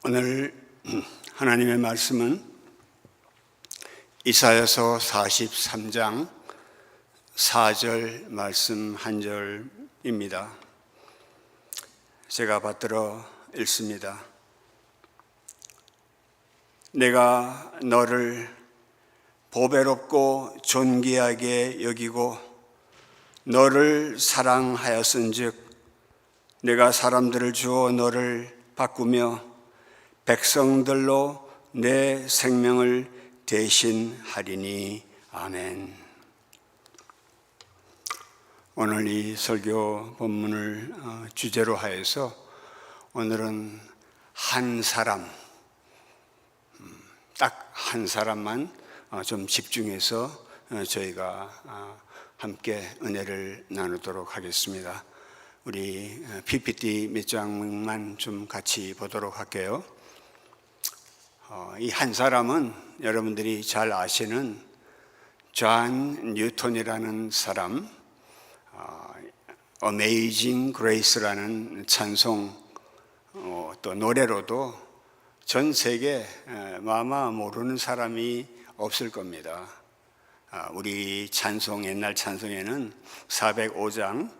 오늘 하나님의 말씀은 이사야서 43장 4절 말씀 한 절입니다. 제가 받들어 읽습니다. 내가 너를 보배롭고 존귀하게 여기고 너를 사랑하였은즉 내가 사람들을 주어 너를 바꾸며 백성들로 내 생명을 대신하리니. 아멘. 오늘 이 설교 본문을 주제로 하여서 오늘은 한 사람, 딱 한 사람만 좀 집중해서 저희가 함께 은혜를 나누도록 하겠습니다. 우리 PPT 몇 장만 좀 같이 보도록 할게요. 이 한 사람은 여러분들이 잘 아시는 존 뉴턴이라는 사람, Amazing Grace라는 찬송, 또 노래로도 전 세계 아마 모르는 사람이 없을 겁니다. 우리 찬송, 옛날 찬송에는 405장,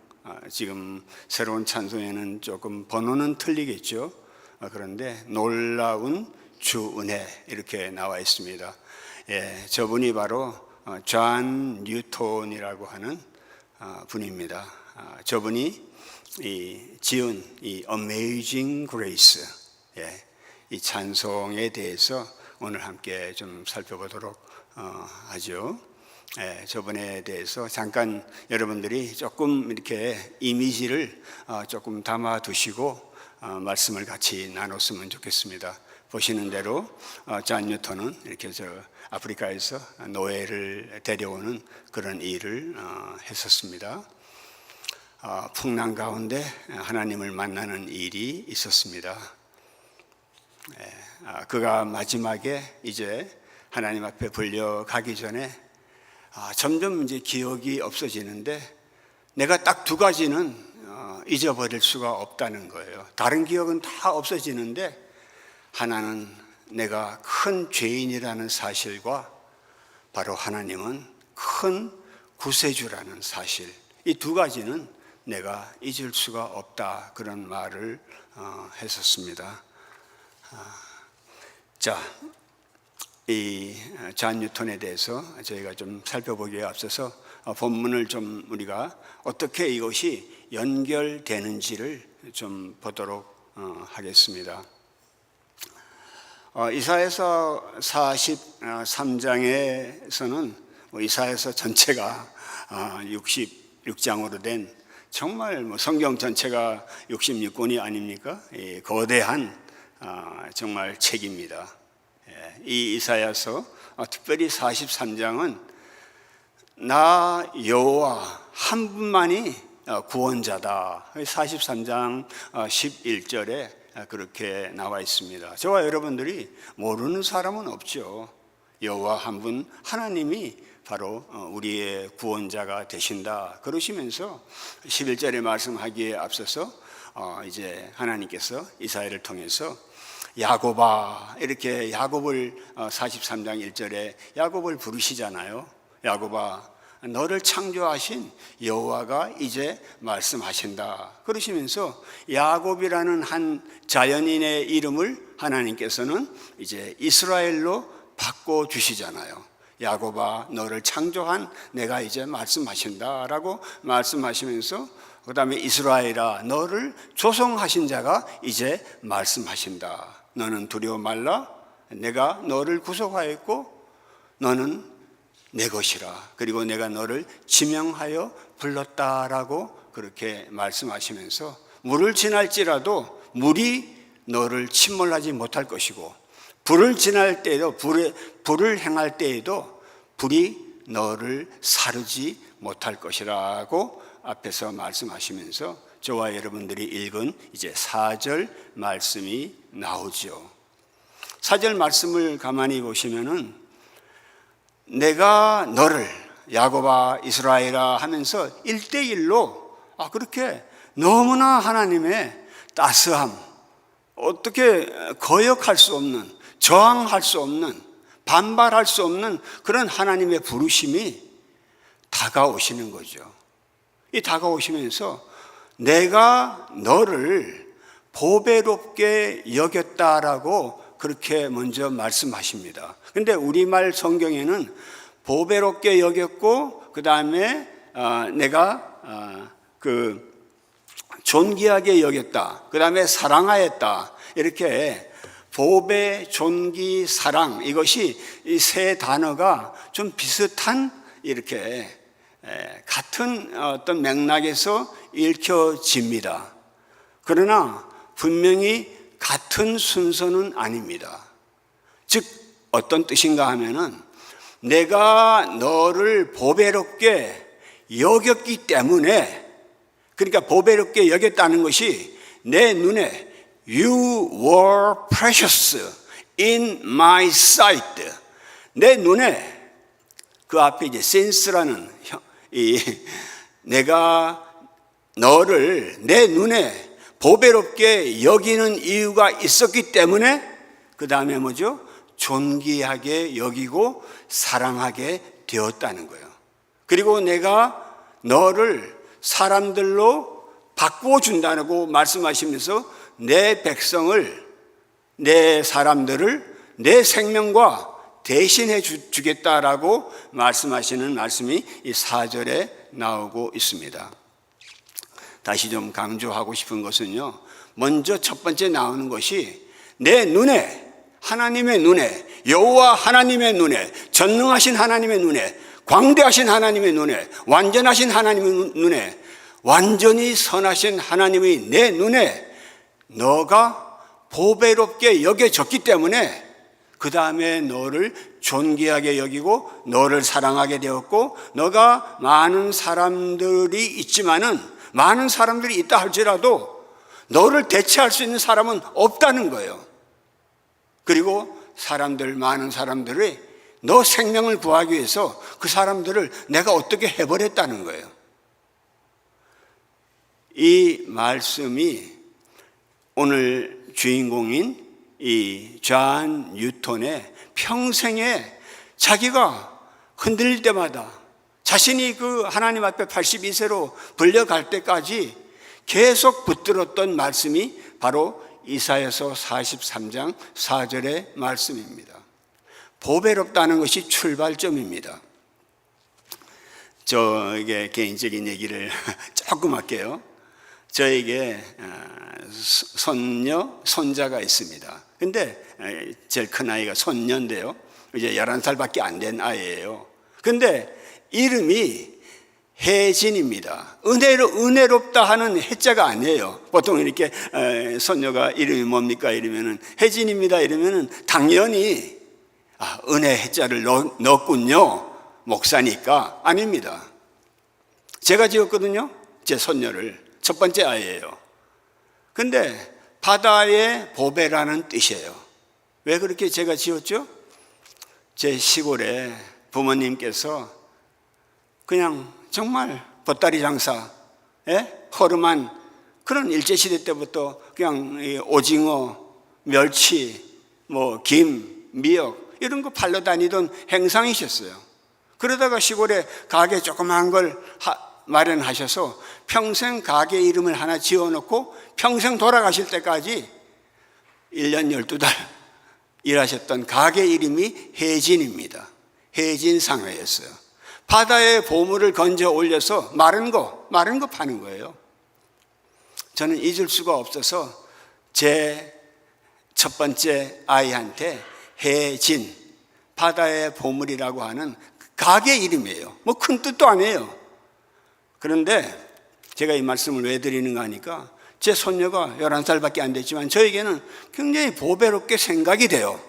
지금 새로운 찬송에는 조금 번호는 틀리겠죠. 그런데 놀라운 주 은혜 이렇게 나와 있습니다. 저분이 바로 존 뉴턴이라고 하는 분입니다. 저분이 지은 이 Amazing Grace, 이 찬송에 대해서 오늘 함께 좀 살펴보도록 하죠. 저분에 대해서 잠깐 여러분들이 조금 이렇게 이미지를 조금 담아 두시고 말씀을 같이 나눴으면 좋겠습니다. 보시는 대로 존 뉴턴은 이렇게 아프리카에서 노예를 데려오는 그런 일을 했었습니다. 풍랑 가운데 하나님을 만나는 일이 있었습니다. 그가 마지막에 이제 하나님 앞에 불려가기 전에 점점 이제 기억이 없어지는데 내가 딱 두 가지는 잊어버릴 수가 없다는 거예요. 다른 기억은 다 없어지는데 하나는 내가 큰 죄인이라는 사실과 바로 하나님은 큰 구세주라는 사실, 이 두 가지는 내가 잊을 수가 없다, 그런 말을 했었습니다. 자, 이 존 뉴턴에 대해서 저희가 좀 살펴보기에 앞서서 본문을 좀 우리가 어떻게 이것이 연결되는지를 좀 보도록 하겠습니다. 이사야서 43장에서는 이사야서 전체가 66장으로 된 정말 성경 전체가 66권이 아닙니까? 거대한 정말 책입니다. 이 이사야서, 특별히 43장은 나 여호와 한 분만이 구원자다. 43장 11절에 그렇게 나와 있습니다. 저와 여러분들이 모르는 사람은 없죠. 여호와 한 분, 하나님이 바로 우리의 구원자가 되신다 그러시면서 11절에 말씀하기에 앞서서 이제 하나님께서 이사야를 통해서 야곱아, 이렇게 야곱을 43장 1절에 야곱을 부르시잖아요. 야곱아, 너를 창조하신 여호와가 이제 말씀하신다 그러시면서 야곱이라는 한 자연인의 이름을 하나님께서는 이제 이스라엘로 바꿔주시잖아요. 야곱아, 너를 창조한 내가 이제 말씀하신다라고 말씀하시면서 그 다음에 이스라엘아, 너를 조성하신 자가 이제 말씀하신다. 너는 두려워 말라. 내가 너를 구속하였고 너는 내 것이라. 그리고 내가 너를 지명하여 불렀다라고 그렇게 말씀하시면서 물을 지날지라도 물이 너를 침몰하지 못할 것이고 불을 지날 때에도 불을 행할 때에도 불이 너를 사르지 못할 것이라고 앞에서 말씀하시면서 저와 여러분들이 읽은 이제 4절 말씀이 나오죠. 4절 말씀을 가만히 보시면은 내가 너를 야곱아 이스라엘아 하면서 1대1로 그렇게 너무나 하나님의 따스함, 어떻게 거역할 수 없는, 저항할 수 없는, 반발할 수 없는 그런 하나님의 부르심이 다가오시는 거죠. 이 다가오시면서 내가 너를 보배롭게 여겼다라고 그렇게 먼저 말씀하십니다. 근데 우리말 성경에는 보배롭게 여겼고 그 다음에 내가 존귀하게 여겼다, 그 다음에 사랑하였다, 이렇게 보배, 존귀, 사랑, 이것이 이 세 단어가 좀 비슷한 이렇게 같은 어떤 맥락에서 읽혀집니다. 그러나 분명히 같은 순서는 아닙니다. 즉 어떤 뜻인가 하면은 내가 너를 보배롭게 여겼기 때문에, 그러니까 보배롭게 여겼다는 것이 내 눈에 You were precious in my sight. 내 눈에, 그 앞에 이제 since라는 내가 너를 내 눈에 보배롭게 여기는 이유가 있었기 때문에 그 다음에 뭐죠? 존귀하게 여기고 사랑하게 되었다는 거예요. 그리고 내가 너를 사람들로 바꾸어 준다고 말씀하시면서 내 백성을, 내 사람들을 내 생명과 대신해 주겠다라고 말씀하시는 말씀이 이 4절에 나오고 있습니다. 다시 좀 강조하고 싶은 것은요, 먼저 첫 번째 나오는 것이 내 눈에, 하나님의 눈에, 여호와 하나님의 눈에, 전능하신 하나님의 눈에, 광대하신 하나님의 눈에, 완전하신 하나님의 눈에, 완전히 선하신 하나님의 내 눈에 너가 보배롭게 여겨졌기 때문에 그 다음에 너를 존귀하게 여기고 너를 사랑하게 되었고, 너가 많은 사람들이 있지만은, 많은 사람들이 있다 할지라도 너를 대체할 수 있는 사람은 없다는 거예요. 그리고 많은 사람들이 너 생명을 구하기 위해서 그 사람들을 내가 어떻게 해버렸다는 거예요. 이 말씀이 오늘 주인공인 이 존 뉴턴의 평생에 자기가 흔들릴 때마다 자신이 그 하나님 앞에 82세로 불려갈 때까지 계속 붙들었던 말씀이 바로 이사야서 43장 4절의 말씀입니다. 보배롭다는 것이 출발점입니다. 저에게 개인적인 얘기를 조금 할게요. 저에게 손자가 있습니다. 근데 제일 큰 아이가 손녀인데요, 이제 11살밖에 안 된 아이예요. 근데 이름이 혜진입니다. 은혜롭다 하는 해자가 아니에요. 보통 이렇게 손녀가 이름이 뭡니까 이러면은 혜진입니다 이러면은 당연히 은혜 해자를 넣었군요, 목사니까. 아닙니다. 제가 지었거든요, 제 손녀를. 첫 번째 아이예요. 근데 바다의 보배라는 뜻이에요. 왜 그렇게 제가 지었죠? 제 시골에 부모님께서 그냥 정말 보따리 장사, 허름한 그런 일제시대 때부터 그냥 오징어, 멸치, 김, 미역 이런 거 팔러 다니던 행상이셨어요. 그러다가 시골에 가게 조그마한 걸 마련하셔서 평생 가게 이름을 하나 지어놓고 평생 돌아가실 때까지 1년 12달 일하셨던 가게 이름이 혜진입니다. 혜진상회였어요. 바다에 보물을 건져 올려서 마른 거 파는 거예요. 저는 잊을 수가 없어서 제 첫 번째 아이한테 혜진, 바다의 보물이라고 하는 가게 이름이에요. 큰 뜻도 아니에요. 그런데 제가 이 말씀을 왜 드리는가 하니까 제 손녀가 11살밖에 안 됐지만 저에게는 굉장히 보배롭게 생각이 돼요.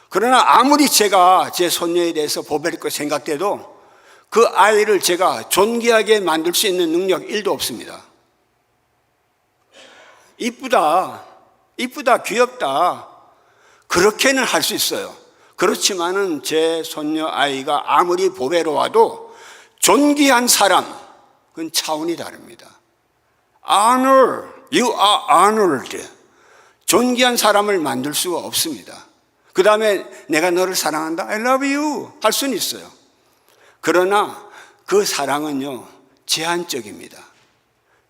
그러나 아무리 제가 제 손녀에 대해서 보배롭게 생각돼도 그 아이를 제가 존귀하게 만들 수 있는 능력 1도 없습니다. 이쁘다, 귀엽다, 그렇게는 할 수 있어요. 그렇지만은 제 손녀 아이가 아무리 보배로워도 존귀한 사람, 그건 차원이 다릅니다. Honor, you are honored. 존귀한 사람을 만들 수가 없습니다. 그 다음에 내가 너를 사랑한다, I love you 할 수는 있어요. 그러나 그 사랑은요, 제한적입니다.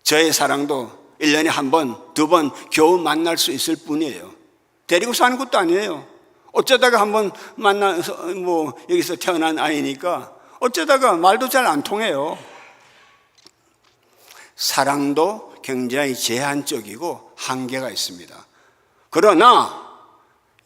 저의 사랑도 1년에 한 번, 두 번 겨우 만날 수 있을 뿐이에요. 데리고 사는 것도 아니에요. 어쩌다가 한번 만나서 뭐 여기서 태어난 아이니까 어쩌다가 말도 잘 안 통해요. 사랑도 굉장히 제한적이고 한계가 있습니다. 그러나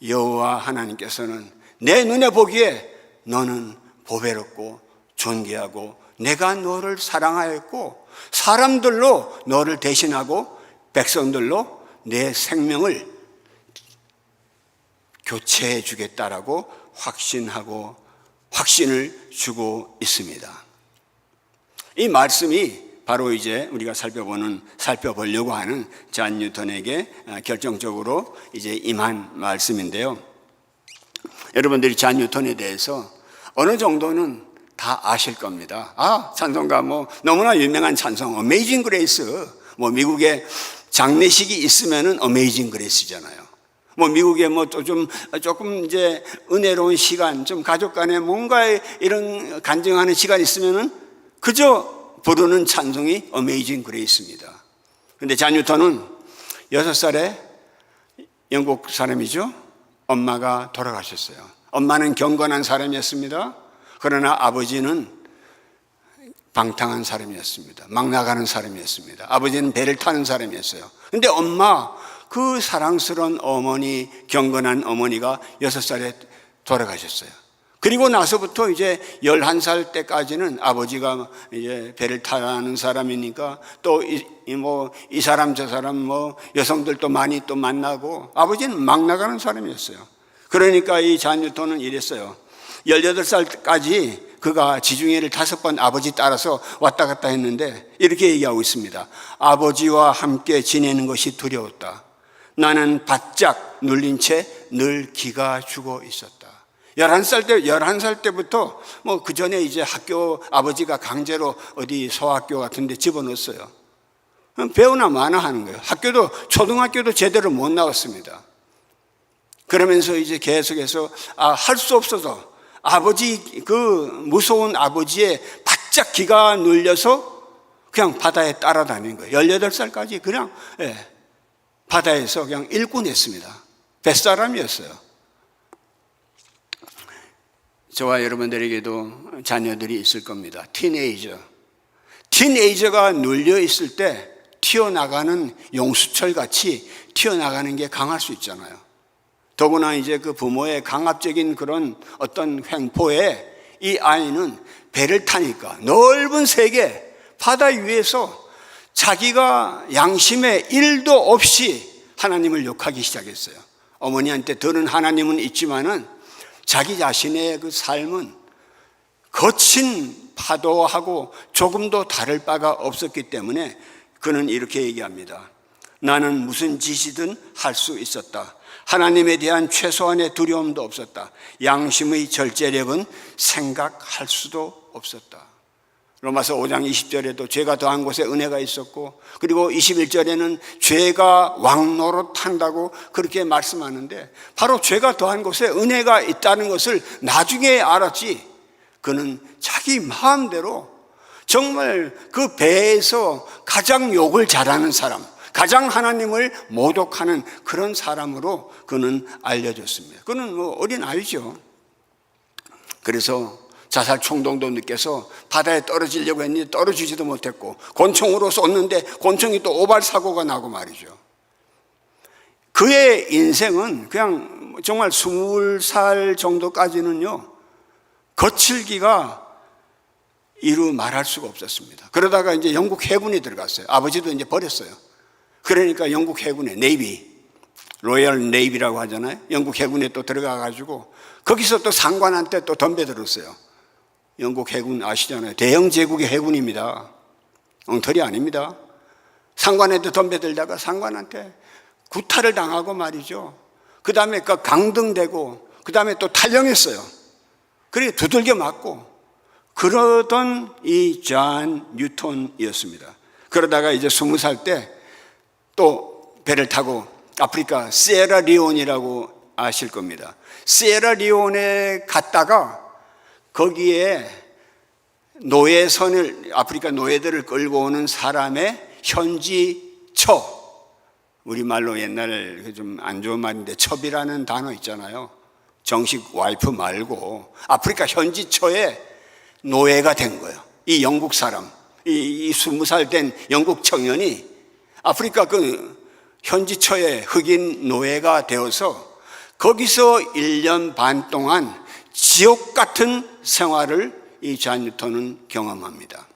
여호와 하나님께서는 내 눈에 보기에 너는 보배롭고 존귀하고 내가 너를 사랑하였고 사람들로 너를 대신하고 백성들로 내 생명을 교체해 주겠다라고 확신을 주고 있습니다. 이 말씀이 바로 이제 우리가 살펴보려고 하는 잔 뉴턴에게 결정적으로 이제 임한 말씀인데요. 여러분들이 잔 뉴턴에 대해서 어느 정도는 다 아실 겁니다. 찬송가 너무나 유명한 찬송 어메이징 그레이스. 미국에 장례식이 있으면은 어메이징 그레이스잖아요. 미국에 또 조금 이제 은혜로운 시간, 좀 가족 간에 뭔가 이런 간증하는 시간 있으면은 그저 부르는 찬송이 어메이징 그레이스입니다. 근데 잔 뉴턴은 6살에 영국 사람이죠. 엄마가 돌아가셨어요. 엄마는 경건한 사람이었습니다. 그러나 아버지는 방탕한 사람이었습니다. 막 나가는 사람이었습니다. 아버지는 배를 타는 사람이었어요. 근데 엄마, 그 사랑스러운 어머니, 경건한 어머니가 6살에 돌아가셨어요. 그리고 나서부터 이제 11살 때까지는 아버지가 이제 배를 타는 사람이니까 또 이 사람 저 사람 여성들도 많이 또 만나고 아버지는 막 나가는 사람이었어요. 그러니까 이 잔 뉴턴은 이랬어요. 18살까지 그가 지중해를 5번 아버지 따라서 왔다 갔다 했는데 이렇게 얘기하고 있습니다. 아버지와 함께 지내는 것이 두려웠다. 나는 바짝 눌린 채 늘 기가 죽어 있었다. 11살 때부터 그 전에 이제 아버지가 강제로 어디 소학교 같은 데 집어넣었어요. 배우나 마나 하는 거예요. 초등학교도 제대로 못 나왔습니다. 그러면서 이제 계속해서 할 수 없어서 그 무서운 아버지의 바짝 기가 눌려서 그냥 바다에 따라다니는 거예요. 18살까지 그냥 바다에서 그냥 일꾼했습니다. 뱃사람이었어요. 저와 여러분들에게도 자녀들이 있을 겁니다. 티네이저가 눌려 있을 때 튀어나가는 용수철 같이 튀어나가는 게 강할 수 있잖아요. 더구나 이제 그 부모의 강압적인 그런 어떤 횡포에 이 아이는 배를 타니까 넓은 세계 바다 위에서 자기가 양심에 1도 없이 하나님을 욕하기 시작했어요. 어머니한테 들은 하나님은 있지만은 자기 자신의 그 삶은 거친 파도하고 조금도 다를 바가 없었기 때문에 그는 이렇게 얘기합니다. 나는 무슨 짓이든 할 수 있었다. 하나님에 대한 최소한의 두려움도 없었다. 양심의 절제력은 생각할 수도 없었다. 로마서 5장 20절에도 죄가 더한 곳에 은혜가 있었고, 그리고 21절에는 죄가 왕노릇한다고 그렇게 말씀하는데, 바로 죄가 더한 곳에 은혜가 있다는 것을 나중에 알았지. 그는 자기 마음대로 정말 그 배에서 가장 욕을 잘하는 사람, 가장 하나님을 모독하는 그런 사람으로 그는 알려졌습니다. 그는 어린 아이죠. 그래서 자살衝動도 느껴서 바다에 떨어지려고 했는데 떨어지지도 못했고, 권총으로 쏘는데 권총이 또 오발사고가 나고 말이죠. 그의 인생은 그냥 정말 20살 정도까지는요, 거칠기가 이루 말할 수가 없었습니다. 그러다가 이제 영국 해군에 들어갔어요. 아버지도 이제 버렸어요. 그러니까 영국 해군에 로열 네이비라고 하잖아요. 영국 해군에 또 들어가가지고 거기서 또 상관한테 또 덤벼들었어요. 영국 해군 아시잖아요. 대영 제국의 해군입니다. 엉터리 아닙니다. 상관한테 덤벼들다가 상관한테 구타를 당하고 말이죠. 그 다음에 강등되고 그 다음에 또 탈영했어요. 그리고 두들겨 맞고 그러던 이 잔 뉴턴이었습니다. 그러다가 이제 20살 때 또 배를 타고 아프리카 시에라리온이라고 아실 겁니다. 시에라리온에 갔다가 거기에 노예선을, 아프리카 노예들을 끌고 오는 사람의 현지처, 우리말로 옛날 좀 안 좋은 말인데 첩이라는 단어 있잖아요. 정식 와이프 말고 아프리카 현지처에 노예가 된 거예요. 이 영국 사람, 이 20살 된 영국 청년이 아프리카 그 현지처에 흑인 노예가 되어서 거기서 1년 반 동안 지옥 같은 생활을 이 잔 뉴턴은 경험합니다.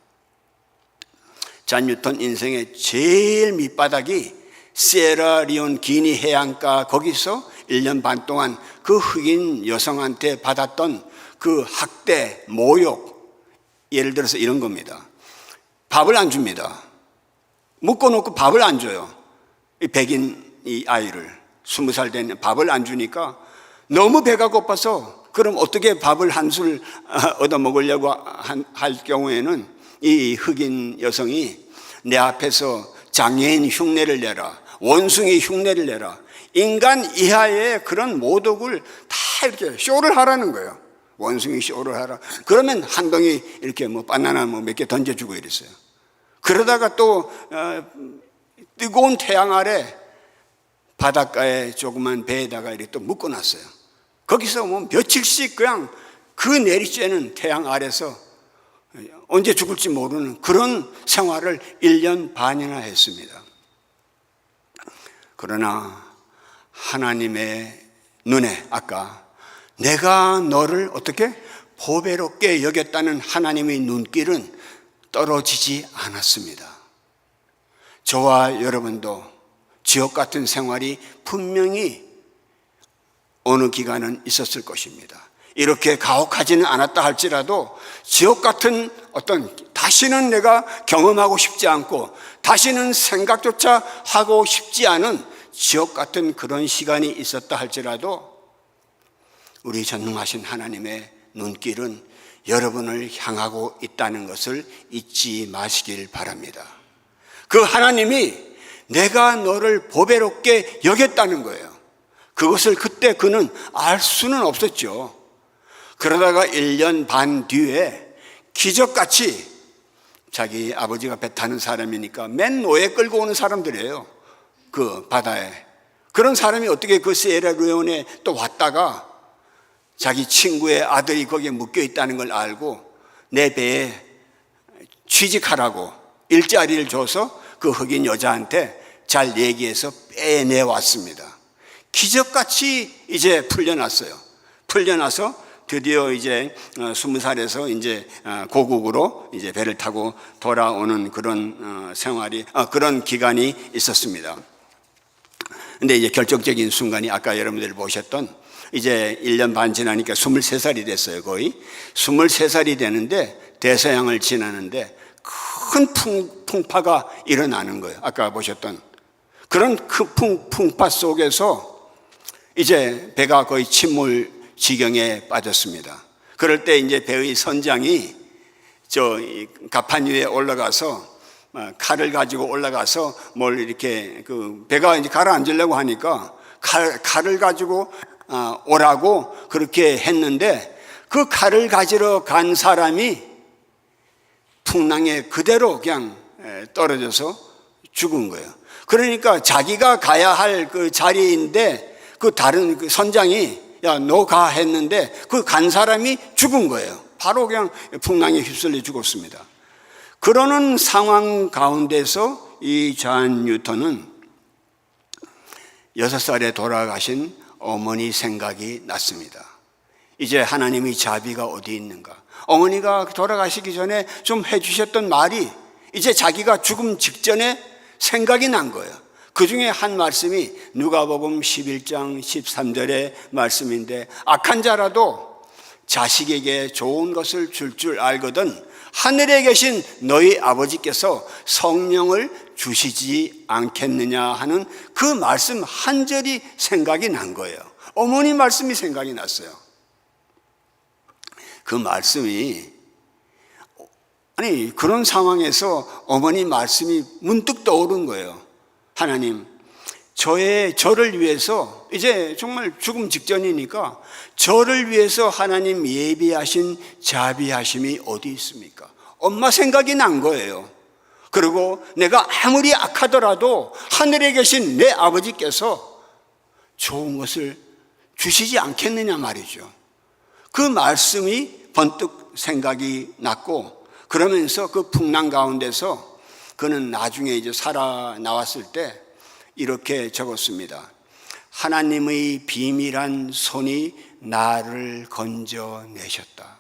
잔 뉴턴 인생의 제일 밑바닥이 시에라리온 기니 해안가, 거기서 1년 반 동안 그 흑인 여성한테 받았던 그 학대, 모욕, 예를 들어서 이런 겁니다. 밥을 안 줍니다. 묶어놓고 밥을 안 줘요. 이 백인 이 아이를, 20살 된 밥을 안 주니까 너무 배가 고파서 그럼 어떻게 밥을 한술 얻어 먹으려고 할 경우에는 이 흑인 여성이 내 앞에서 장애인 흉내를 내라, 원숭이 흉내를 내라, 인간 이하의 그런 모독을 다 이렇게 쇼를 하라는 거예요. 원숭이 쇼를 하라. 그러면 한 덩이 이렇게 뭐 바나나 뭐 몇 개 던져주고 이랬어요. 그러다가 또 뜨거운 태양 아래 바닷가에 조그만 배에다가 이렇게 또 묶어놨어요. 거기서 뭐 며칠씩 그냥 그 내리쬐는 태양 아래서 언제 죽을지 모르는 그런 생활을 1년 반이나 했습니다. 그러나 하나님의 눈에 아까 내가 너를 어떻게 보배롭게 여겼다는 하나님의 눈길은 떨어지지 않았습니다. 저와 여러분도 지옥 같은 생활이 분명히 어느 기간은 있었을 것입니다. 이렇게 가혹하지는 않았다 할지라도 지옥 같은 어떤, 다시는 내가 경험하고 싶지 않고 다시는 생각조차 하고 싶지 않은 지옥 같은 그런 시간이 있었다 할지라도 우리 전능하신 하나님의 눈길은 여러분을 향하고 있다는 것을 잊지 마시길 바랍니다. 그 하나님이 내가 너를 보배롭게 여겼다는 거예요. 그것을 그때 그는 알 수는 없었죠. 그러다가 1년 반 뒤에 기적같이, 자기 아버지가 배 타는 사람이니까 맨 노예 끌고 오는 사람들이에요. 그 바다에. 그런 사람이 어떻게 그 시에라리온에 또 왔다가 자기 친구의 아들이 거기에 묶여 있다는 걸 알고 내 배에 취직하라고 일자리를 줘서 그 흑인 여자한테 잘 얘기해서 빼내왔습니다. 기적같이 이제 풀려났어요. 풀려나서 드디어 이제 20살에서 이제 고국으로 이제 배를 타고 돌아오는 그런 생활이, 그런 기간이 있었습니다. 근데 이제 결정적인 순간이 아까 여러분들이 보셨던 이제 1년 반 지나니까 23살이 됐어요. 거의 23살이 되는데 대서양을 지나는데 큰 풍파가 일어나는 거예요. 아까 보셨던 그런 큰 풍파 속에서 이제 배가 거의 침몰 지경에 빠졌습니다. 그럴 때 이제 배의 선장이 저 가판 위에 올라가서 칼을 가지고 올라가서 뭘 이렇게 그 배가 이제 가라앉으려고 하니까 칼을 가지고 오라고 그렇게 했는데 그 칼을 가지러 간 사람이 풍랑에 그대로 그냥 떨어져서 죽은 거예요. 그러니까 자기가 가야 할 그 자리인데 그 다른 그 선장이 야, 너 가 했는데 그 간 사람이 죽은 거예요. 바로 그냥 풍랑에 휩쓸려 죽었습니다. 그러는 상황 가운데서 이 잔 뉴턴은 6살에 돌아가신 어머니 생각이 났습니다. 이제 하나님의 자비가 어디 있는가? 어머니가 돌아가시기 전에 좀 해주셨던 말이 이제 자기가 죽음 직전에 생각이 난 거예요. 그 중에 한 말씀이 누가복음 11장 13절의 말씀인데, 악한 자라도 자식에게 좋은 것을 줄 알거든 하늘에 계신 너희 아버지께서 성령을 주시지 않겠느냐 하는 그 말씀 한 절이 생각이 난 거예요. 어머니 말씀이 생각이 났어요. 그 말씀이, 아니 그런 상황에서 어머니 말씀이 문득 떠오른 거예요. 하나님, 저를 위해서, 이제 정말 죽음 직전이니까 저를 위해서 하나님 예비하신 자비하심이 어디 있습니까? 엄마 생각이 난 거예요. 그리고 내가 아무리 악하더라도 하늘에 계신 내 아버지께서 좋은 것을 주시지 않겠느냐 말이죠. 그 말씀이 번뜩 생각이 났고, 그러면서 그 풍랑 가운데서 그는 나중에 이제 살아 나왔을 때 이렇게 적었습니다. 하나님의 비밀한 손이 나를 건져내셨다.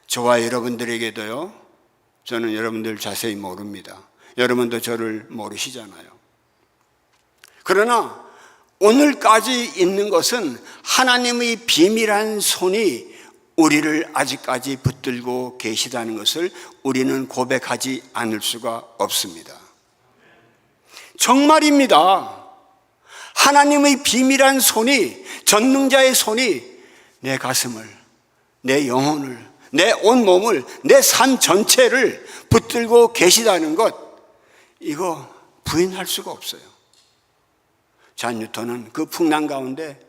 저와 여러분들에게도요, 저는 여러분들 자세히 모릅니다. 여러분도 저를 모르시잖아요. 그러나 오늘까지 있는 것은 하나님의 비밀한 손이 우리를 아직까지 붙들고 계시다는 것을 우리는 고백하지 않을 수가 없습니다. 정말입니다. 하나님의 비밀한 손이, 전능자의 손이 내 가슴을, 내 영혼을, 내 온몸을, 내 삶 전체를 붙들고 계시다는 것, 이거 부인할 수가 없어요. 잔 뉴턴은 그 풍랑 가운데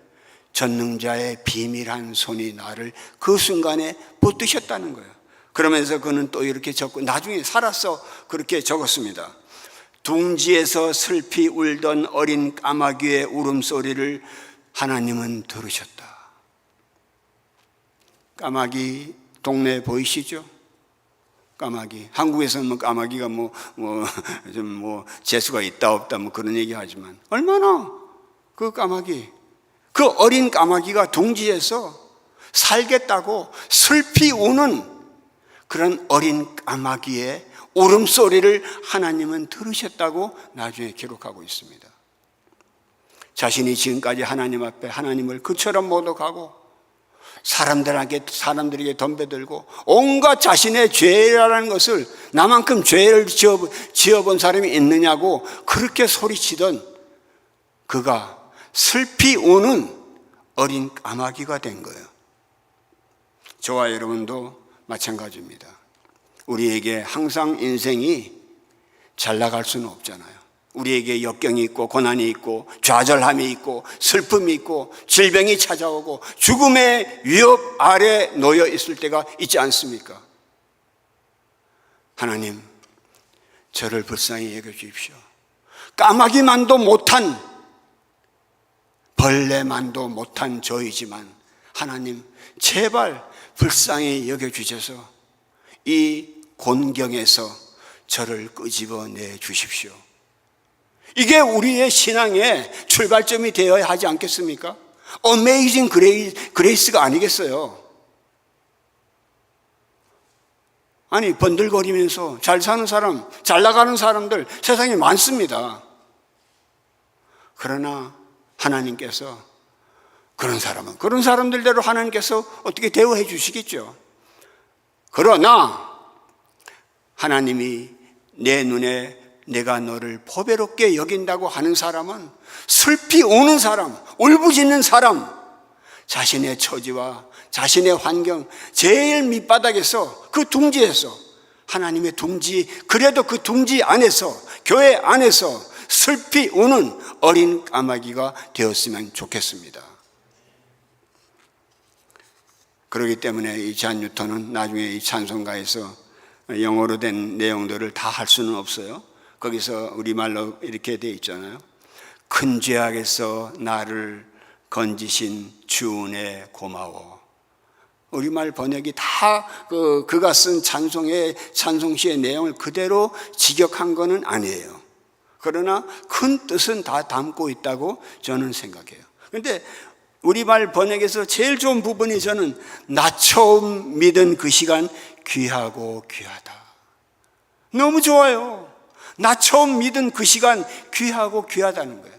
전능자의 비밀한 손이 나를 그 순간에 붙드셨다는 거예요. 그러면서 그는 또 이렇게 적고, 나중에 살아서 그렇게 적었습니다. 둥지에서 슬피 울던 어린 까마귀의 울음소리를 하나님은 들으셨다. 까마귀 동네 보이시죠? 까마귀. 한국에서는 까마귀가 재수가 있다 없다 그런 얘기 하지만, 얼마나 그 까마귀, 그 어린 까마귀가 둥지에서 살겠다고 슬피 우는 그런 어린 까마귀의 울음소리를 하나님은 들으셨다고 나중에 기록하고 있습니다. 자신이 지금까지 하나님 앞에 하나님을 그처럼 모독하고 사람들에게 덤벼들고 온갖 자신의 죄라는 것을, 나만큼 죄를 지어본 사람이 있느냐고 그렇게 소리치던 그가 슬피 우는 어린 까마귀가 된 거예요. 저와 여러분도 마찬가지입니다. 우리에게 항상 인생이 잘 나갈 수는 없잖아요. 우리에게 역경이 있고 고난이 있고 좌절함이 있고 슬픔이 있고 질병이 찾아오고 죽음의 위협 아래 놓여 있을 때가 있지 않습니까? 하나님, 저를 불쌍히 여겨주십시오. 까마귀만도 못한, 벌레만도 못한 저이지만 하나님, 제발 불쌍히 여겨주셔서 이 곤경에서 저를 끄집어내 주십시오. 이게 우리의 신앙의 출발점이 되어야 하지 않겠습니까? 어메이징 그레이스가 아니겠어요? 아니, 번들거리면서 잘 사는 사람, 잘 나가는 사람들 세상에 많습니다. 그러나 하나님께서 그런 사람들대로 하나님께서 어떻게 대우해 주시겠죠. 그러나 하나님이 내 눈에 내가 너를 보배롭게 여긴다고 하는 사람은, 슬피 우는 사람, 울부짖는 사람, 자신의 처지와 자신의 환경, 제일 밑바닥에서, 그 둥지에서, 하나님의 둥지, 그래도 그 둥지 안에서, 교회 안에서 슬피 우는 어린 까마귀가 되었으면 좋겠습니다. 그렇기 때문에 이 잔 뉴턴은 나중에 이 찬송가에서 영어로 된 내용들을 다 할 수는 없어요. 거기서 우리말로 이렇게 돼 있잖아요. 큰 죄악에서 나를 건지신 주 은혜 고마워. 우리말 번역이 다 그가 쓴 찬송시의 내용을 그대로 직역한 거는 아니에요. 그러나 큰 뜻은 다 담고 있다고 저는 생각해요. 그런데 우리말 번역에서 제일 좋은 부분이, 저는 나 처음 믿은 그 시간 귀하고 귀하다. 너무 좋아요. 나 처음 믿은 그 시간 귀하고 귀하다는 거예요.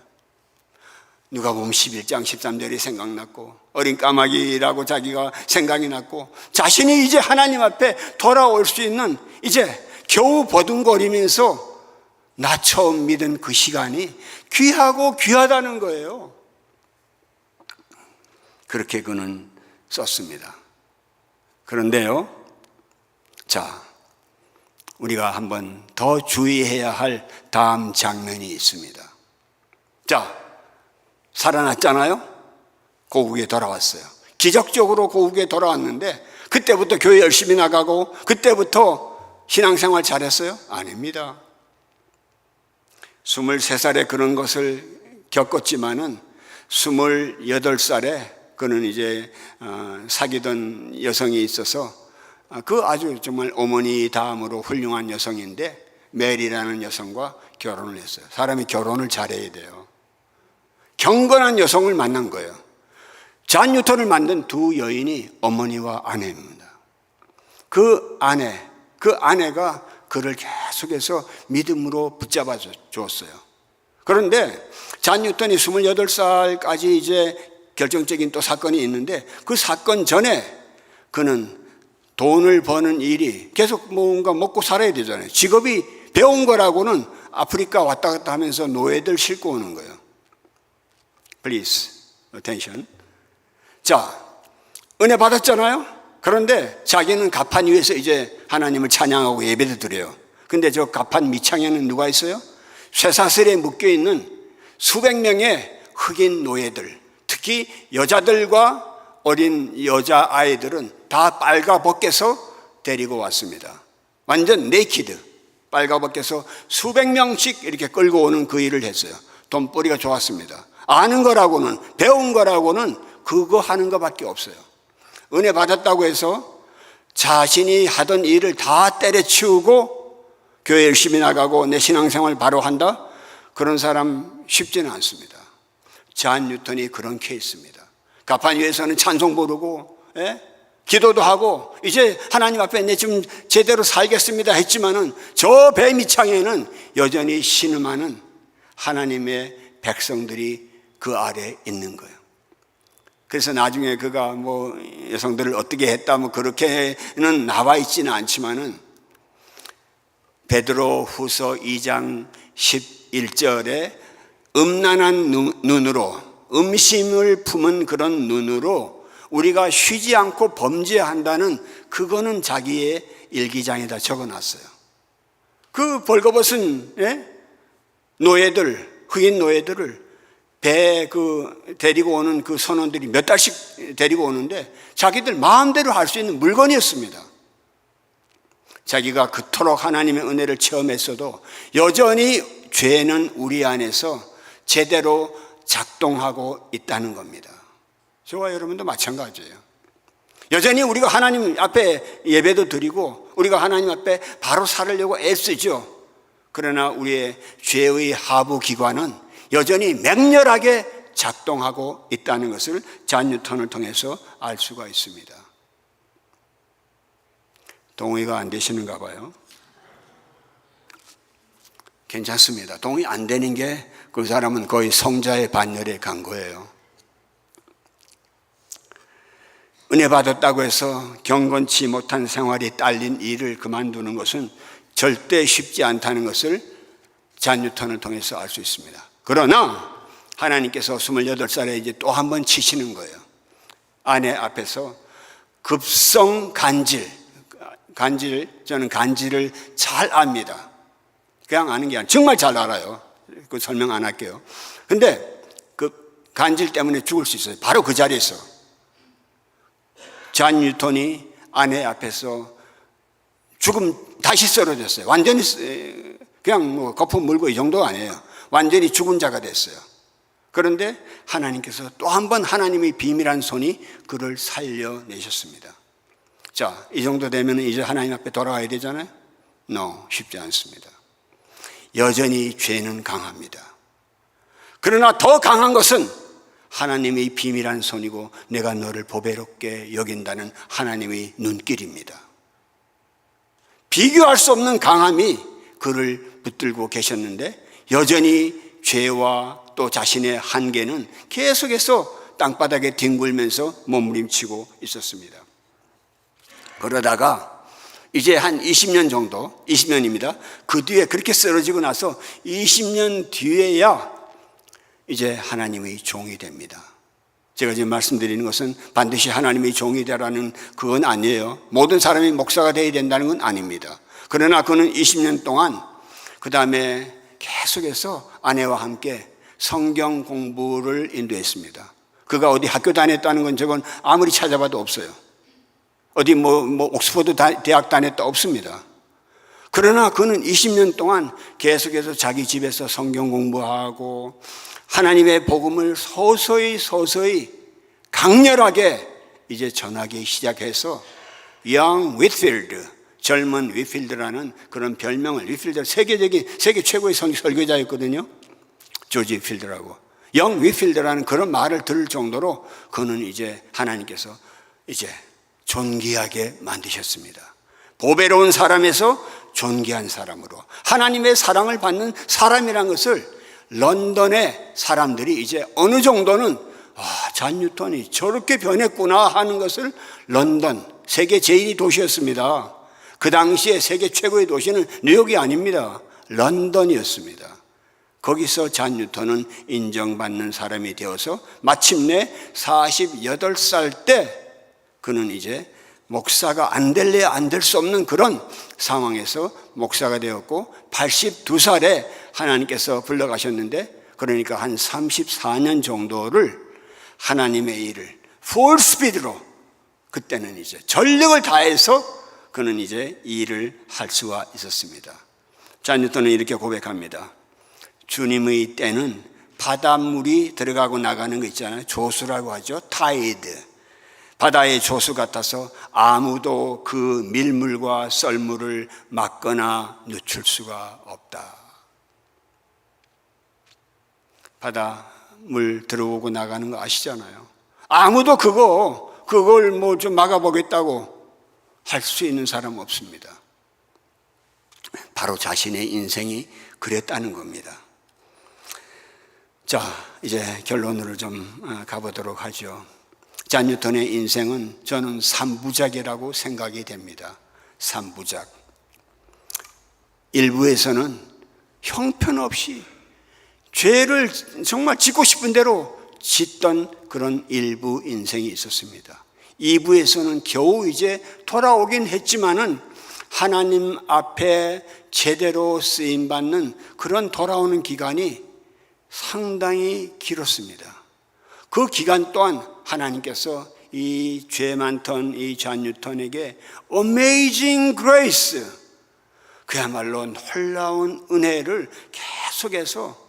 누가복음 11장 13절이 생각났고, 어린 까마귀라고 자기가 생각이 났고, 자신이 이제 하나님 앞에 돌아올 수 있는, 이제 겨우 버둥거리면서 나 처음 믿은 그 시간이 귀하고 귀하다는 거예요. 그렇게 그는 썼습니다. 그런데요, 자, 우리가 한번 더 주의해야 할 다음 장면이 있습니다. 자, 살아났잖아요. 고국에 돌아왔어요. 기적적으로 고국에 돌아왔는데 그때부터 교회 열심히 나가고 그때부터 신앙생활 잘했어요? 아닙니다. 23살에 그런 것을 겪었지만은 28살에 그는 이제 사귀던 여성이 있어서 그 아주 정말 어머니 다음으로 훌륭한 여성인데 메리라는 여성과 결혼을 했어요. 사람이 결혼을 잘해야 돼요. 경건한 여성을 만난 거예요. 잔 뉴턴을 만든 두 여인이 어머니와 아내입니다. 그 아내가 그를 계속해서 믿음으로 붙잡아 주었어요. 그런데 잔 뉴턴이 28살까지 이제 결정적인 또 사건이 있는데 그 사건 전에 그는 돈을 버는 일이 계속 뭔가 먹고 살아야 되잖아요. 직업이 배운 거라고는 아프리카 왔다 갔다 하면서 노예들 싣고 오는 거예요. Please, attention. 자, 은혜 받았잖아요? 그런데 자기는 가판 위에서 이제 하나님을 찬양하고 예배도 드려요. 근데 저 가판 밑창에는 누가 있어요? 쇠사슬에 묶여있는 수백 명의 흑인 노예들, 특히 여자들과 어린 여자아이들은 다 빨가벗겨서 데리고 왔습니다. 완전 네이키드, 빨가벗겨서 수백 명씩 이렇게 끌고 오는 그 일을 했어요. 돈벌이가 좋았습니다. 아는 거라고는, 배운 거라고는 그거 하는 것밖에 없어요. 은혜 받았다고 해서 자신이 하던 일을 다 때려치우고 교회 열심히 나가고 내 신앙생활 바로 한다? 그런 사람 쉽지는 않습니다. 잔 뉴턴이 그런 케이스입니다. 가판 위에서는 찬송 부르고 기도도 하고 이제 하나님 앞에 내 좀 제대로 살겠습니다 했지만은 저 배 밑창에는 여전히 신음하는 하나님의 백성들이 그 아래 있는 거예요. 그래서 나중에 그가 뭐 여성들을 어떻게 했다 뭐 그렇게는 나와 있지는 않지만은 베드로 후서 2장 11절에 음란한 눈으로 음심을 품은 그런 눈으로 우리가 쉬지 않고 범죄한다는 그거는 자기의 일기장에다 적어놨어요. 그 벌거벗은 노예들, 흑인 노예들을 배 데리고 오는 그 선원들이 몇 달씩 데리고 오는데 자기들 마음대로 할 수 있는 물건이었습니다. 자기가 그토록 하나님의 은혜를 체험했어도 여전히 죄는 우리 안에서 제대로 작동하고 있다는 겁니다. 저와 여러분도 마찬가지예요. 여전히 우리가 하나님 앞에 예배도 드리고 우리가 하나님 앞에 바로 살으려고 애쓰죠. 그러나 우리의 죄의 하부 기관은 여전히 맹렬하게 작동하고 있다는 것을 잔 뉴턴을 통해서 알 수가 있습니다. 동의가 안 되시는가 봐요. 괜찮습니다. 동의 안 되는 게 그 사람은 거의 성자의 반열에 간 거예요. 은혜 받았다고 해서 경건치 못한 생활이 딸린 일을 그만두는 것은 절대 쉽지 않다는 것을 잔 뉴턴을 통해서 알 수 있습니다. 그러나 하나님께서 28살에 이제 또 한 번 치시는 거예요. 아내 앞에서 급성 간질, 저는 간질을 잘 압니다. 그냥 아는 게 아니라 정말 잘 알아요. 그 설명 안 할게요. 근데 그 간질 때문에 죽을 수 있어요. 바로 그 자리에서. 잔 뉴턴이 아내 앞에서 다시 쓰러졌어요. 완전히 그냥 뭐 거품 물고 이 정도 아니에요. 완전히 죽은 자가 됐어요. 그런데 하나님께서 또 한 번 하나님의 비밀한 손이 그를 살려내셨습니다. 자, 이 정도 되면 이제 하나님 앞에 돌아가야 되잖아요. No, 쉽지 않습니다. 여전히 죄는 강합니다. 그러나 더 강한 것은 하나님의 비밀한 손이고 내가 너를 보배롭게 여긴다는 하나님의 눈길입니다. 비교할 수 없는 강함이 그를 붙들고 계셨는데 여전히 죄와 또 자신의 한계는 계속해서 땅바닥에 뒹굴면서 몸부림치고 있었습니다. 그러다가 이제 한 20년 정도, 20년입니다. 그 뒤에 그렇게 쓰러지고 나서 20년 뒤에야 이제 하나님의 종이 됩니다. 제가 지금 말씀드리는 것은 반드시 하나님의 종이 되라는 그건 아니에요. 모든 사람이 목사가 되어야 된다는 건 아닙니다. 그러나 그는 20년 동안 그 다음에 계속해서 아내와 함께 성경 공부를 인도했습니다. 그가 어디 학교 다녔다는 건 저건 아무리 찾아봐도 없어요. 어디 옥스퍼드 대학 다녔다 없습니다. 그러나 그는 20년 동안 계속해서 자기 집에서 성경 공부하고 하나님의 복음을 서서히 강렬하게 이제 전하기 시작해서 Young Whitfield, 젊은 위필드라는 그런 별명을, 위필드 세계 최고의 설교자였거든요. 조지 휘필드라고. 영 위필드라는 그런 말을 들을 정도로 그는 이제 하나님께서 이제 존귀하게 만드셨습니다. 보배로운 사람에서 존귀한 사람으로 하나님의 사랑을 받는 사람이란 것을 런던의 사람들이 이제 어느 정도는 잔 뉴턴이 저렇게 변했구나 하는 것을 런던, 세계 제1위 도시였습니다. 그 당시에 세계 최고의 도시는 뉴욕이 아닙니다. 런던이었습니다. 거기서 잔 뉴턴은 인정받는 사람이 되어서 마침내 48살 때 그는 이제 목사가 안 될래야 안 될 수 없는 그런 상황에서 목사가 되었고 82살에 하나님께서 불러가셨는데 그러니까 한 34년 정도를 하나님의 일을 풀 스피드로 그때는 이제 전력을 다해서 그는 이제 일을 할 수가 있었습니다. 잔 뉴턴은 이렇게 고백합니다. 주님의 때는 바닷물이 들어가고 나가는 거 있잖아요. 조수라고 하죠. 타이드. 바다의 조수 같아서 아무도 그 밀물과 썰물을 막거나 늦출 수가 없다. 바닷물 들어오고 나가는 거 아시잖아요. 아무도 그걸 뭐 좀 막아보겠다고 할 수 있는 사람 없습니다. 바로 자신의 인생이 그랬다는 겁니다. 자, 이제 결론으로 좀 가보도록 하죠. 잔 뉴턴의 인생은 저는 3부작이라고 생각이 됩니다. 3부작. 1부에서는 형편없이 죄를 정말 짓고 싶은 대로 짓던 그런 일부 인생이 있었습니다. 2부에서는 겨우 이제 돌아오긴 했지만은 하나님 앞에 제대로 쓰임받는 그런 돌아오는 기간이 상당히 길었습니다. 그 기간 동안 하나님께서 이 죄 많던 이 잔 뉴턴에게 Amazing Grace, 그야말로 놀라운 은혜를 계속해서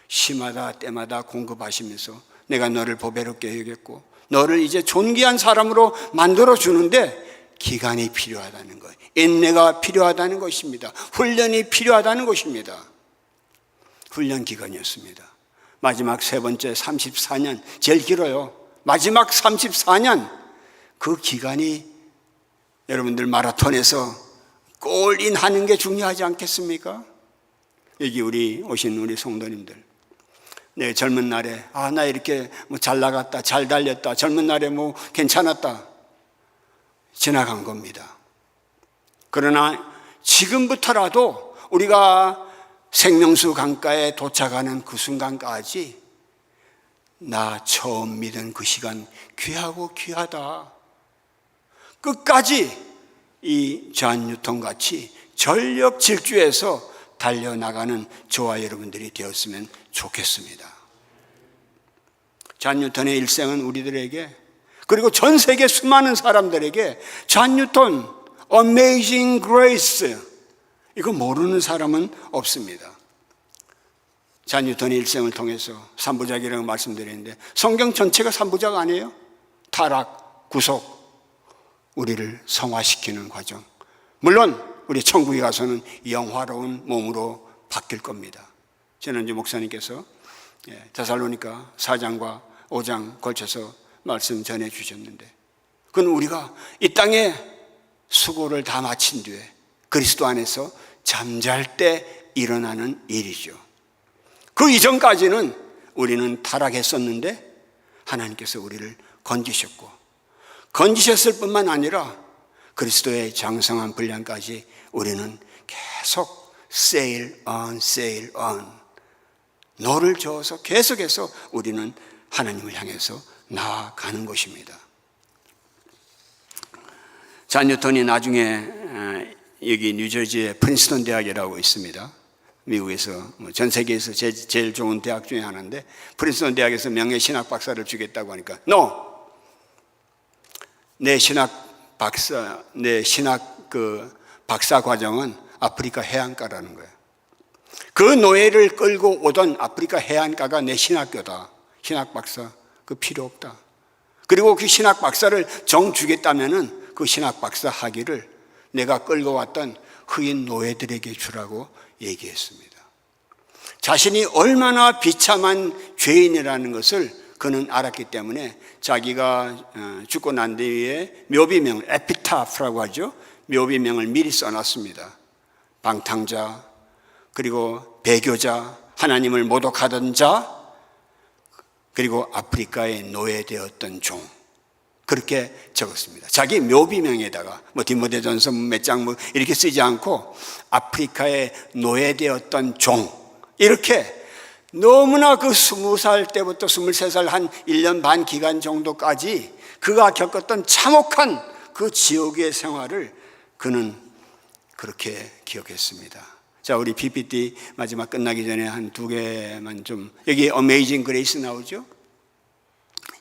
시마다 때마다 공급하시면서 내가 너를 보배롭게 여겼고 너를 이제 존귀한 사람으로 만들어주는데 기간이 필요하다는 거예요. 인내가 필요하다는 것입니다. 훈련이 필요하다는 것입니다. 훈련 기간이었습니다. 마지막 세 번째 34년, 제일 길어요. 마지막 34년, 그 기간이 여러분들 마라톤에서 골인 하는 게 중요하지 않겠습니까? 여기 오신 우리 성도님들, 내 젊은 날에 나 이렇게 잘 나갔다, 잘 달렸다, 젊은 날에 괜찮았다, 지나간 겁니다. 그러나 지금부터라도 우리가 생명수 강가에 도착하는 그 순간까지 나 처음 믿은 그 시간 귀하고 귀하다. 끝까지 이 잔 뉴턴 같이 전력 질주해서 달려나가는 저와 여러분들이 되었으면 좋겠습니다. 잔 뉴턴의 일생은 우리들에게, 그리고 전 세계 수많은 사람들에게 잔 뉴턴 Amazing Grace, 이거 모르는 사람은 없습니다. 잔 뉴턴의 일생을 통해서 3부작이라고 말씀드렸는데 성경 전체가 3부작 아니에요? 타락, 구속, 우리를 성화시키는 과정. 물론 우리 천국에 가서는 영화로운 몸으로 바뀔 겁니다. 지난주 목사님께서 데살로니가 4장과 5장 걸쳐서 말씀 전해 주셨는데, 그건 우리가 이 땅에 수고를 다 마친 뒤에 그리스도 안에서 잠잘 때 일어나는 일이죠. 그 이전까지는 우리는 타락했었는데 하나님께서 우리를 건지셨고, 건지셨을 뿐만 아니라 그리스도의 장성한 분량까지 우리는 계속 sail on 노를 저어서 계속해서 우리는 하나님을 향해서 나아가는 것입니다. 잔 뉴턴이 나중에 여기 뉴저지의 프린스턴 대학이라고 있습니다. 미국에서 전 세계에서 제일 좋은 대학 중에 하나인데 프린스턴 대학에서 명예 신학 박사를 주겠다고 하니까 내 신학 박사 과정은 아프리카 해안가라는 거예요. 그 노예를 끌고 오던 아프리카 해안가가 내 신학교다. 신학 박사 그 필요 없다. 그리고 그 신학 박사를 정 주겠다면은 그 신학 박사 학위를 내가 끌고 왔던 흑인 노예들에게 주라고 얘기했습니다. 자신이 얼마나 비참한 죄인이라는 것을 그는 알았기 때문에 자기가 죽고 난 뒤에 묘비명을 에피타프라고 하죠. 묘비명을 미리 써놨습니다. 방탕자, 그리고 배교자, 하나님을 모독하던 자, 그리고 아프리카에 노예되었던 종, 그렇게 적었습니다. 자기 묘비명에다가 디모데전서 몇 장 이렇게 쓰지 않고 아프리카에 노예되었던 종, 이렇게 너무나 그 20살 때부터 23살 한 1년 반 기간 정도까지 그가 겪었던 참혹한 그 지옥의 생활을 그는 그렇게 기억했습니다. 자, 우리 PPT 마지막 끝나기 전에 한 두 개만 좀, 여기 어메이징 그레이스 나오죠?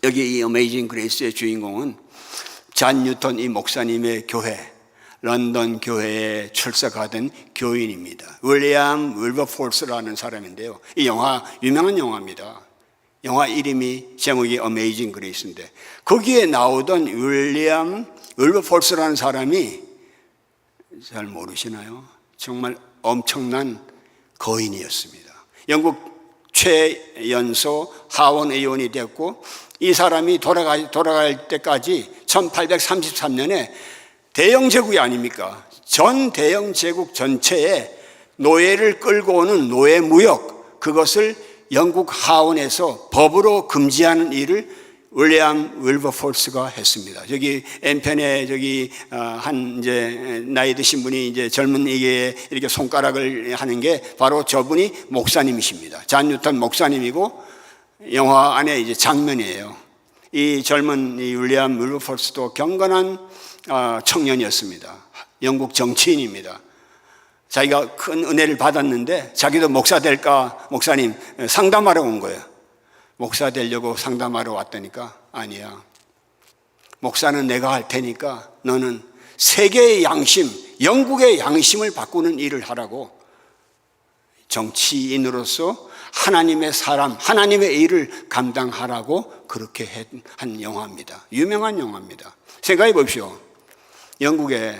여기 이 어메이징 그레이스의 주인공은 잔 뉴턴 이 목사님의 교회, 런던 교회에 출석하던 교인입니다. 윌리엄 윌버포스라는 사람인데요. 이 영화 유명한 영화입니다. 영화 이름이 제목이 어메이징 그레이스인데 거기에 나오던 윌리엄 윌버포스라는 사람이 잘 모르시나요? 정말 엄청난 거인이었습니다. 영국 최연소 하원 의원이 됐고 이 사람이 돌아갈 때까지 1833년에 대영 제국이 아닙니까? 전 대영 제국 전체에 노예를 끌고 오는 노예 무역, 그것을 영국 하원에서 법으로 금지하는 일을 윌리엄 윌버포스가 했습니다. 저기 왼편에 저기 한 이제 나이 드신 분이 이제 젊은이에게 이렇게 손가락을 하는 게 바로 저분이 목사님이십니다. 잔 뉴턴 목사님이고 영화 안에 이제 장면이에요. 이 젊은 이 윌리엄 윌버포스도 경건한 청년이었습니다. 영국 정치인입니다. 자기가 큰 은혜를 받았는데 자기도 목사 될까 목사님 상담하러 온 거예요. 목사 되려고 상담하러 왔다니까 아니야. 목사는 내가 할 테니까 너는 세계의 양심, 영국의 양심을 바꾸는 일을 하라고. 정치인으로서 하나님의 사람, 하나님의 일을 감당하라고 그렇게 한 영화입니다. 유명한 영화입니다. 생각해 보십시오. 영국에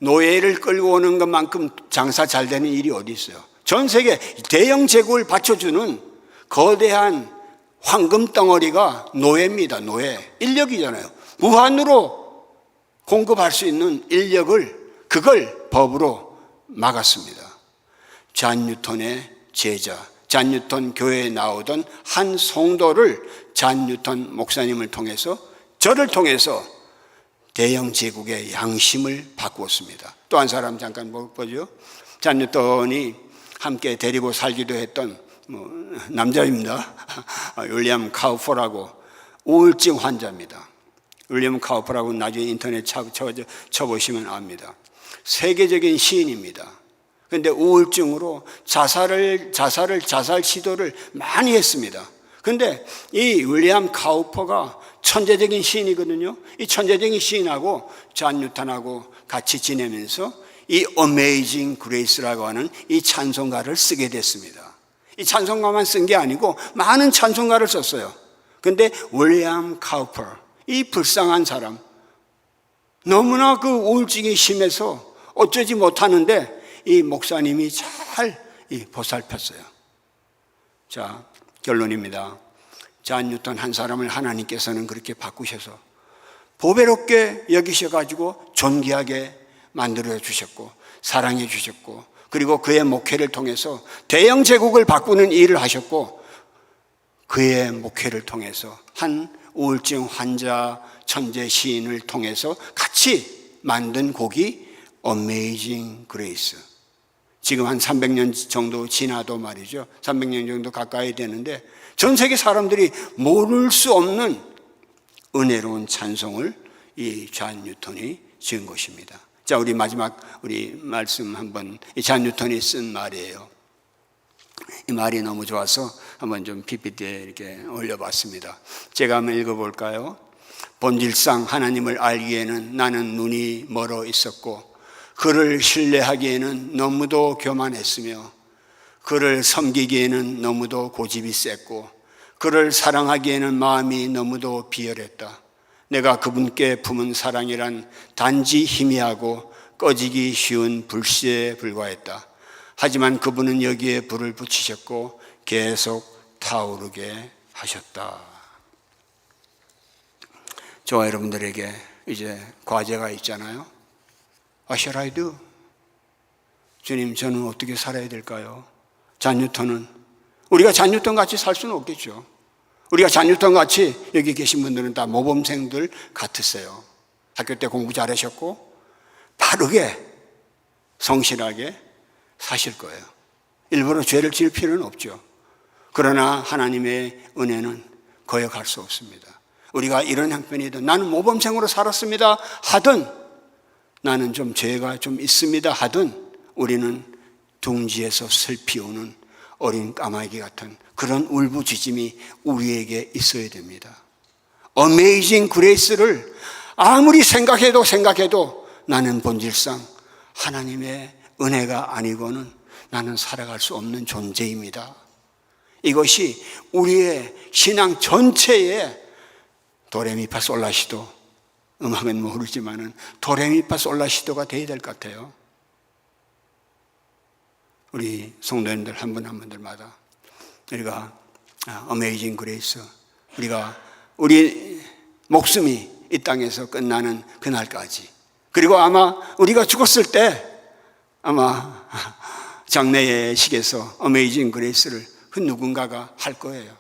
노예를 끌고 오는 것만큼 장사 잘 되는 일이 어디 있어요? 전 세계 대영 제국을 받쳐주는 거대한 황금 덩어리가 노예입니다. 노예. 인력이잖아요. 무한으로 공급할 수 있는 인력을 그걸 법으로 막았습니다. 잔 뉴턴의 제자, 잔 뉴턴 교회에 나오던 한 성도를 잔 뉴턴 목사님을 통해서 저를 통해서 대영 제국의 양심을 바꾸었습니다. 또 한 사람 잠깐 보죠. 잔 뉴턴이 함께 데리고 살기도 했던 남자입니다. 윌리엄 카우퍼라고 우울증 환자입니다. 윌리엄 카우퍼라고 나중에 인터넷 쳐보시면 압니다. 세계적인 시인입니다. 그런데 우울증으로 자살 시도를 많이 했습니다. 그런데 이 윌리엄 카우퍼가 천재적인 시인이거든요. 이 천재적인 시인하고 잔 뉴턴하고 같이 지내면서 이 어메이징 그레이스라고 하는 이 찬송가를 쓰게 됐습니다. 이 찬송가만 쓴 게 아니고 많은 찬송가를 썼어요. 그런데 윌리엄 카우퍼, 이 불쌍한 사람, 너무나 그 우울증이 심해서 어쩌지 못하는데 이 목사님이 잘 보살폈어요. 자, 결론입니다. 잔 뉴턴 한 사람을 하나님께서는 그렇게 바꾸셔서 보배롭게 여기셔가지고 존귀하게 만들어 주셨고 사랑해 주셨고 그리고 그의 목회를 통해서 대영 제국을 바꾸는 일을 하셨고 그의 목회를 통해서 한 우울증 환자 천재 시인을 통해서 같이 만든 곡이 어메이징 그레이스. 지금 한 300년 정도 지나도 말이죠. 300년 정도 가까이 되는데 전 세계 사람들이 모를 수 없는 은혜로운 찬송을 이 잔 뉴턴이 지은 것입니다. 자, 우리 마지막 우리 말씀 한번 이 잔 뉴턴이 쓴 말이에요. 이 말이 너무 좋아서 한번 좀 PPT에 이렇게 올려봤습니다. 제가 한번 읽어볼까요? 본질상 하나님을 알기에는 나는 눈이 멀어 있었고 그를 신뢰하기에는 너무도 교만했으며 그를 섬기기에는 너무도 고집이 셌고 그를 사랑하기에는 마음이 너무도 비열했다. 내가 그분께 품은 사랑이란 단지 희미하고 꺼지기 쉬운 불씨에 불과했다. 하지만 그분은 여기에 불을 붙이셨고 계속 타오르게 하셨다. 저와 여러분들에게 이제 과제가 있잖아요. What shall I do? 주님, 저는 어떻게 살아야 될까요? 잔 뉴턴은 우리가 잔 뉴턴 같이 살 수는 없겠죠. 우리가 잔 뉴턴 같이 여기 계신 분들은 다 모범생들 같으세요. 학교 때 공부 잘하셨고 바르게 성실하게 사실 거예요. 일부러 죄를 지을 필요는 없죠. 그러나 하나님의 은혜는 거역할 수 없습니다. 우리가 이런 형편이든 나는 모범생으로 살았습니다 하든 나는 좀 죄가 좀 있습니다 하든 우리는 둥지에서 슬피 우는 어린 까마귀 같은 그런 울부짖음이 우리에게 있어야 됩니다. 어메이징 그레이스를 아무리 생각해도 나는 본질상 하나님의 은혜가 아니고는 나는 살아갈 수 없는 존재입니다. 이것이 우리의 신앙 전체에 도레미파솔라시도, 음악은 모르지만은 도레미파솔라시도가 되어야 될 것 같아요. 우리 성도님들 한 분 한 분들마다 우리가 어메이징 그레이스, 우리 목숨이 이 땅에서 끝나는 그날까지, 그리고 아마 우리가 죽었을 때 아마 장례식에서 어메이징 그레이스를 그 누군가가 할 거예요.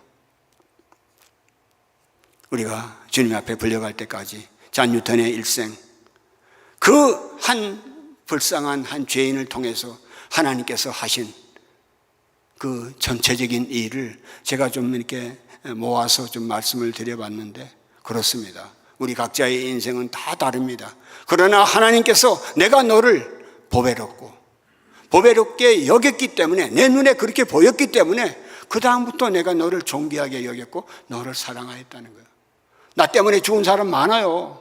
우리가 주님 앞에 불려갈 때까지 잔 뉴턴의 일생, 그 한 불쌍한 한 죄인을 통해서 하나님께서 하신 그 전체적인 일을 제가 좀 이렇게 모아서 좀 말씀을 드려봤는데 그렇습니다. 우리 각자의 인생은 다 다릅니다. 그러나 하나님께서 내가 너를 보배롭게 여겼기 때문에, 내 눈에 그렇게 보였기 때문에 그 다음부터 내가 너를 존귀하게 여겼고 너를 사랑하였다는 거예요. 나 때문에 죽은 사람 많아요.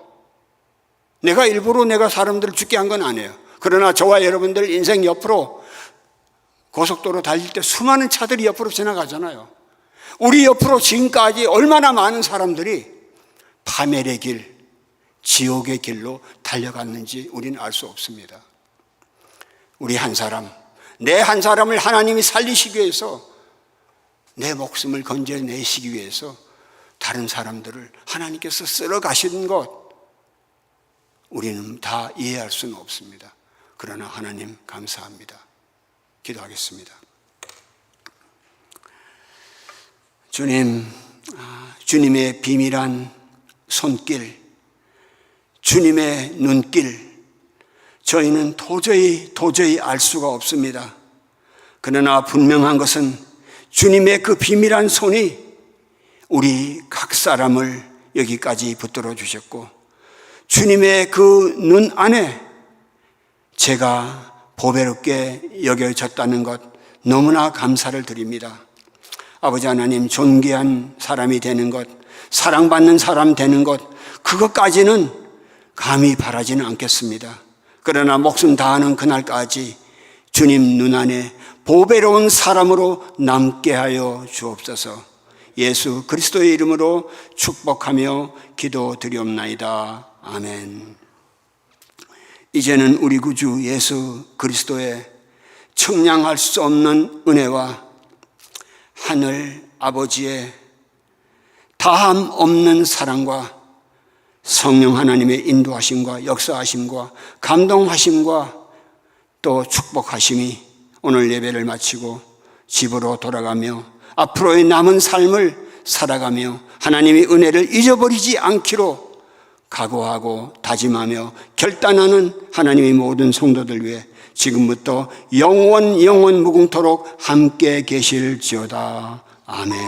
내가 일부러 사람들을 죽게 한 건 아니에요. 그러나 저와 여러분들 인생 옆으로 고속도로 달릴 때 수많은 차들이 옆으로 지나가잖아요. 우리 옆으로 지금까지 얼마나 많은 사람들이 파멸의 길, 지옥의 길로 달려갔는지 우리는 알 수 없습니다. 우리 한 사람, 내 한 사람을 하나님이 살리시기 위해서, 내 목숨을 건져내시기 위해서 다른 사람들을 하나님께서 쓸어 가신 것 우리는 다 이해할 수는 없습니다. 그러나 하나님 감사합니다. 기도하겠습니다. 주님, 주님의 비밀한 손길, 주님의 눈길, 저희는 도저히 알 수가 없습니다. 그러나 분명한 것은 주님의 그 비밀한 손이 우리 각 사람을 여기까지 붙들어 주셨고, 주님의 그 눈 안에 제가 보배롭게 여겨졌다는 것 너무나 감사를 드립니다. 아버지 하나님, 존귀한 사람이 되는 것, 사랑받는 사람 되는 것, 그것까지는 감히 바라지는 않겠습니다. 그러나 목숨 다하는 그날까지 주님 눈 안에 보배로운 사람으로 남게 하여 주옵소서. 예수 그리스도의 이름으로 축복하며 기도드리옵나이다. 아멘. 이제는 우리 구주 예수 그리스도의 청량할 수 없는 은혜와 하늘 아버지의 다함 없는 사랑과 성령 하나님의 인도하심과 역사하심과 감동하심과 또 축복하심이 오늘 예배를 마치고 집으로 돌아가며 앞으로의 남은 삶을 살아가며 하나님의 은혜를 잊어버리지 않기로 각오하고 다짐하며 결단하는 하나님의 모든 성도들 위해 지금부터 영원 무궁토록 함께 계실지어다. 아멘.